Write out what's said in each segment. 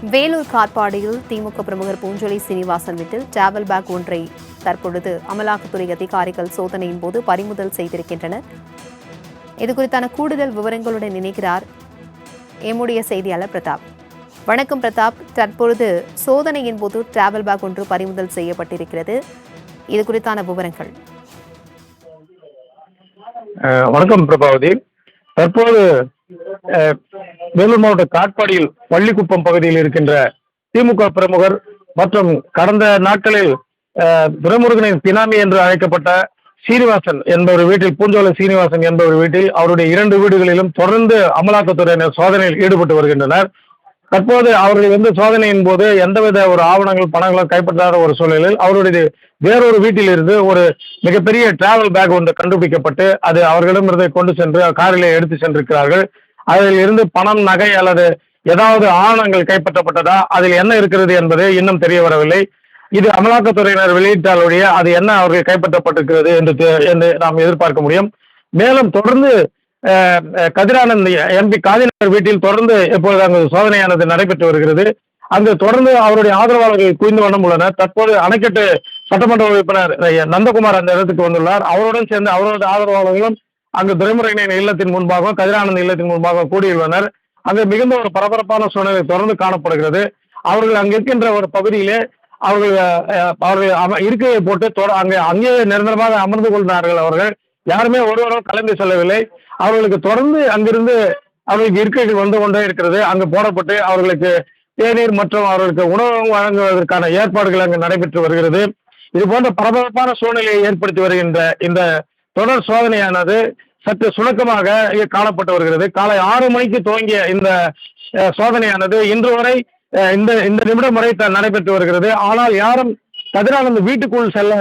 வேலூர் காட்பாடியில் திமுக பிரமுகர் பூஞ்சொலி சீனிவாசன் வீட்டில் travel back ஒன்றை தற்பொழுது அமலாக்கத்துறை அதிகாரிகள் சோதனையின் போது பறிமுதல் செய்திருக்கின்றனர். இதுகுறித்தான கூடுதல் விவரங்களுடன் இணைக்கிறார் எம்முடைய செய்தியாளர் பிரதாப். வணக்கம் பிரதாப். தற்பொழுது சோதனையின் போது டிராவல் பேக் ஒன்று பறிமுதல் செய்யப்பட்டிருக்கிறது. இது குறித்தான விவரங்கள். வணக்கம் பிரபாவதி. தற்போது வேலூர் மாவட்ட காட்பாடியில் வள்ளிக்குப்பம் பகுதியில் இருக்கின்ற திமுக பிரமுகர் மற்றும் கடந்த நாட்களில் துரைமுருகனின் பினாமி என்று அழைக்கப்பட்ட சீனிவாசன் என்பவர் வீட்டில், பூஞ்சோலை சீனிவாசன் என்பவர் வீட்டில், அவருடைய 2 வீடுகளிலும் தொடர்ந்து அமலாக்கத்துறையினர் சோதனையில் ஈடுபட்டு வருகின்றனர். தற்போது அவர்கள் சோதனையின் போது எந்தவித ஒரு ஆவணங்கள் பணங்களும் கைப்பற்றாத ஒரு சூழலில் அவருடைய வேறொரு வீட்டில் இருந்து ஒரு மிகப்பெரிய டிராவல் பேக் ஒன்று கண்டுபிடிக்கப்பட்டு அது அவர்களிடமிருந்து கொண்டு சென்று காரிலே எடுத்து சென்றிருக்கிறார்கள். அதில் இருந்து பணம், நகை அல்லது ஏதாவது ஆவணங்கள் கைப்பற்றப்பட்டதா, அதில் என்ன இருக்கிறது என்பது இன்னும் தெரிய வரவில்லை. இது அமலாக்கத்துறையினர் வெளியிட்டாலுடைய அது என்ன அவர்கள் கைப்பற்றப்பட்டிருக்கிறது என்று நாம் எதிர்பார்க்க முடியும். மேலும் தொடர்ந்து கதிரானந்த் எம்பி காதிநகர் வீட்டில் தொடர்ந்து இப்பொழுது அங்கு சோதனையானது நடைபெற்று வருகிறது. அங்கு தொடர்ந்து அவருடைய ஆதரவாளர்கள் குவிந்து வண்ணம் உள்ளனர். தற்போது அணைக்கட்டு சட்டமன்ற உறுப்பினர் நந்தகுமார் அந்த இடத்துக்கு வந்துள்ளார். அவருடன் சேர்ந்து அவரது ஆதரவாளர்களும் அங்கு துரைமுருகனின் இல்லத்தின் முன்பாக, கதிரானந்த் இல்லத்தின் முன்பாக கூடியுள்ளனர். அங்கு மிகுந்த ஒரு பரபரப்பான சூழ்நிலை தொடர்ந்து காணப்படுகிறது. அவர்கள் அங்கு இருக்கின்ற ஒரு பகுதியிலே அவர்கள் இருக்கையை போட்டு அங்கே நிரந்தரமாக அமர்ந்து கொண்டார்கள். அவர்கள் யாருமே ஒருவரும் கலந்து செல்லவில்லை. அவர்களுக்கு தொடர்ந்து அங்கிருந்து அவர்களுக்கு இருக்கைகள் வந்து கொண்டே இருக்கிறது. அங்கு போடப்பட்டு அவர்களுக்கு தேநீர் மற்றும் அவர்களுக்கு உணவு வழங்குவதற்கான ஏற்பாடுகள் அங்கு நடைபெற்று வருகிறது. இது போன்ற பரபரப்பான சூழ்நிலையை ஏற்படுத்தி வருகின்ற இந்த தொடர் சோதனையானது சற்று சுணக்கமாக காணப்பட்டு வருகிறது. காலை 6 மணிக்கு துவங்கிய இந்த சோதனையானது இன்று வரை இந்த நிமிடம் வரை நடைபெற்று வருகிறது. ஆனால் யாரும் கதிரானந்த் வீட்டுக்குள் செல்ல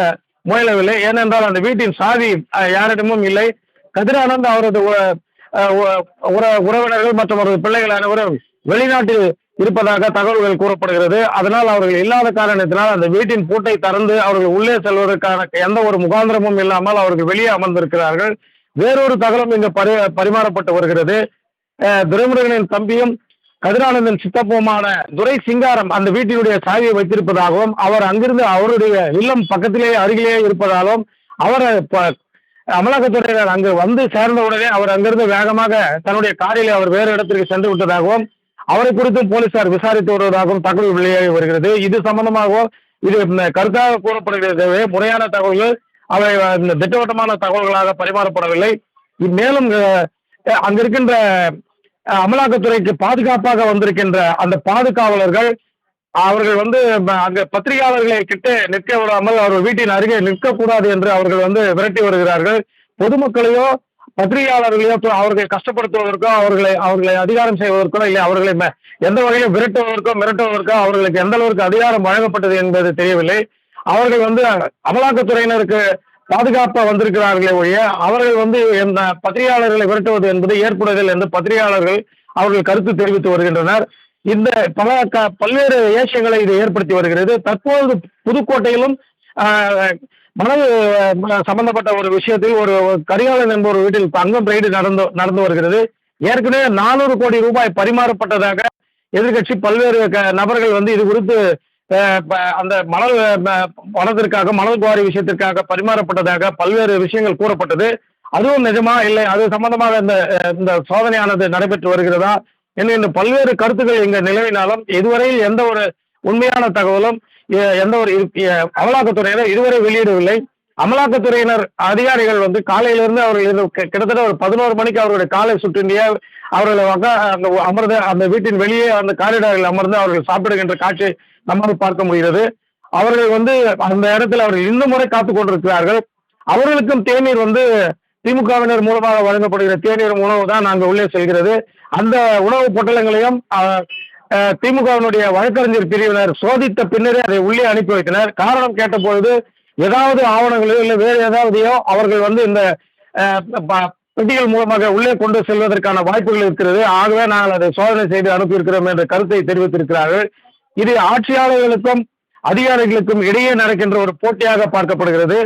முயலவில்லை. ஏனென்றால் அந்த வீட்டின் சாவி யாரிடமும் இல்லை. கதிரானந்த் அவரது உறவினர்கள் மற்றும் அவரது பிள்ளைகள் அனைவரும் வெளிநாட்டில் இருப்பதாக தகவல்கள் கூறப்படுகிறது. அதனால் அவர்கள் இல்லாத காரணத்தினால் அந்த வீட்டின் பூட்டை திறந்து அவர்கள் உள்ளே செல்வதற்கான எந்த ஒரு முகாந்திரமும் இல்லாமல் அவர்கள் வெளியே அமர்ந்திருக்கிறார்கள். வேறொரு தகவலும் இங்கு பரிமாறப்பட்டு வருகிறது. துரைமுருகனின் தம்பியும் கதிரானந்தின் சித்தப்புமான துரை சிங்காரம் அந்த வீட்டினுடைய சாவியை வைத்திருப்பதாகவும், அவர் அங்கிருந்து அவருடைய இல்லம் பக்கத்திலேயே அருகிலேயே இருப்பதாலும், அவர் அமலாக்கத்துறையினர் அங்கு வந்து சேர்ந்தவுடனே அவர் அங்கிருந்து வேகமாக தன்னுடைய காரிலே அவர் வேறு இடத்திற்கு சென்று விட்டதாகவும், அவரை குறித்தும் போலீசார் விசாரித்து வருவதாகவும் தகவல் வெளியாகி வருகிறது. இது சம்பந்தமாகவும் இது கருத்தாக கூறப்படுகிறது. முறையான தகவல்கள் அவை திட்டவட்டமான தகவல்களாக பரிமாறப்படவில்லை. மேலும் அங்கிருக்கின்ற அமலாக்கத்துறைக்கு பாதுகாப்பாக வந்திருக்கின்ற அந்த பாதுகாவலர்கள் அவர்கள் அங்க பத்திரிகையாளர்களை கிட்ட நிற்க விடாமல் அவர்கள் வீட்டின் அருகே நிற்கக்கூடாது என்று அவர்கள் விரட்டி வருகிறார்கள். பொதுமக்களையோ பத்திரிகையாளர்களையோ அவர்களை கஷ்டப்படுத்துவதற்கோ அவர்களை அதிகாரம் செய்வதற்கோ இல்லை அவர்களை எந்த வகையிலும் விரட்டுவதற்கோ மிரட்டுவதற்கோ அவர்களுக்கு எந்த அளவுக்கு அதிகாரம் வழங்கப்பட்டது என்பது தெரியவில்லை. அவர்கள் அமலாக்கத்துறையினருக்கு பாதுகாப்பா வந்திருக்கிறார்களே ஒழிய அவர்கள் பத்திரிகையாளர்களை விரட்டுவது என்பது ஏற்புடையதில்லை என்று பத்திரிகையாளர்கள் அவர்கள் கருத்து தெரிவித்து வருகின்றனர். இந்த பல்வேறு ஏசியங்களை இது ஏற்படுத்தி வருகிறது. தற்போது புதுக்கோட்டையிலும் மணல் சம்பந்தப்பட்ட ஒரு விஷயத்தில் ஒரு கரிகாலன் என்ப ஒரு வீட்டில் தங்கம் ரெய்டு நடந்து வருகிறது. ஏற்கனவே 400 கோடி ரூபாய் பரிமாறப்பட்டதாக எதிர்கட்சி பல்வேறு நபர்கள் இது குறித்து அந்த மணல் பணத்திற்காக, மணல் குவாரி விஷயத்திற்காக பரிமாறப்பட்டதாக பல்வேறு விஷயங்கள் கூறப்பட்டது. அதுவும் நிஜமா இல்லை, அது சம்பந்தமாக இந்த சோதனையானது நடைபெற்று வருகிறதா என்கின்ற பல்வேறு கருத்துக்கள் இங்க நிலவினாலும் இதுவரையில் எந்த ஒரு உண்மையான தகவலும் எந்த ஒரு அமலாக்கத்துறையினர் இதுவரை வெளியிடவில்லை. அமலாக்கத்துறையினர் அதிகாரிகள் காலையிலிருந்து அவர்கள் கிட்டத்தட்ட ஒரு 11 மணிக்கு அவர்களுடைய காலை சுற்றிய அவர்கள் அமர்ந்து அந்த வீட்டின் வெளியே அந்த காரிடாரில் அமர்ந்து அவர்கள் சாப்பிடுகின்ற காட்சியை நம்மால் பார்க்க முடிகிறது. அவர்கள் அந்த இடத்தில் அவர்கள் இன்னும் முறை காத்துக் கொண்டிருக்கிறார்கள். அவர்களுக்கும் தேநீர் திமுகவினர் மூலமாக வழங்கப்படுகிற தேநீர் உணவு தான் நாங்கள் உள்ளே செல்கிறது. அந்த உணவு பொட்டலங்களையும் திமுகவினுடைய வழக்கறிஞர் பிரிவினர் சோதித்த பின்னரே அதை உள்ளே அனுப்பி வைத்தனர். காரணம் கேட்டபொழுது ஏதாவது ஆவணங்களோ இல்லை வேறு ஏதாவதையோ அவர்கள் இந்த பெட்டிகள் மூலமாக உள்ளே கொண்டு செல்வதற்கான வாய்ப்புகள் இருக்கிறது. ஆகவே நாங்கள் அதை சோதனை செய்து அனுப்பியிருக்கிறோம் என்ற கருத்தை தெரிவித்திருக்கிறார்கள். இது ஆட்சியாளர்களுக்கும் அதிகாரிகளுக்கும் இடையே நடக்கின்ற ஒரு போட்டியாக பார்க்கப்படுகிறது.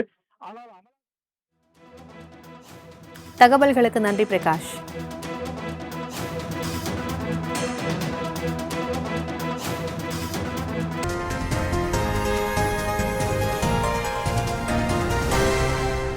தகவல்களுக்கு நன்றி பிரகாஷ்.